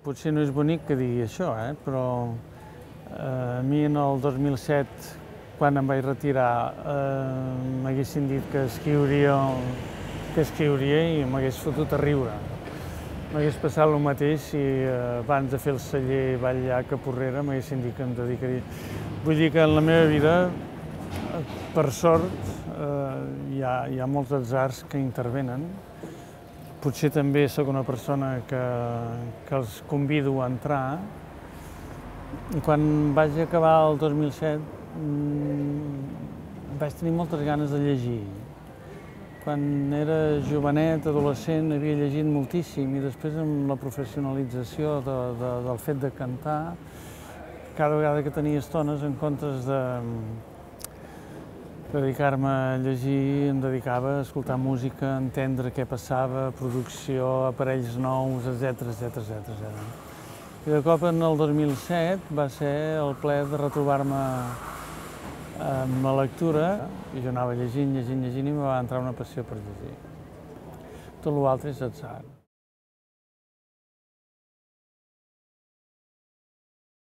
Potser no és bonic que digui això, però a mi en el 2007, quan em vaig retirar, m'haguessin dit que escriuria i m'hagués fotut a riure. M'hagués passat el mateix si abans de fer el celler Batllach a Porrera m'haguessin dit que em dedicaria. Vull dir que en la meva vida, per sort, hi ha molts atzars que intervenen. Potser també sóc una persona que els convido a entrar. Quan vaig acabar el 2007 vaig tenir moltes ganes de llegir. Quan era jovenet, adolescent, havia llegit moltíssim i després amb la professionalització del fet de cantar, cada vegada que tenia estones, en comptes de dedicar-me a llegir, em dedicava a escoltar música, a entendre què passava, producció, aparells nous, etc. I de cop en el 2007 va ser el plaer de retrobar-me amb la lectura i jo anava llegint i em va entrar una passió per llegir. Tot l'altre és atzar.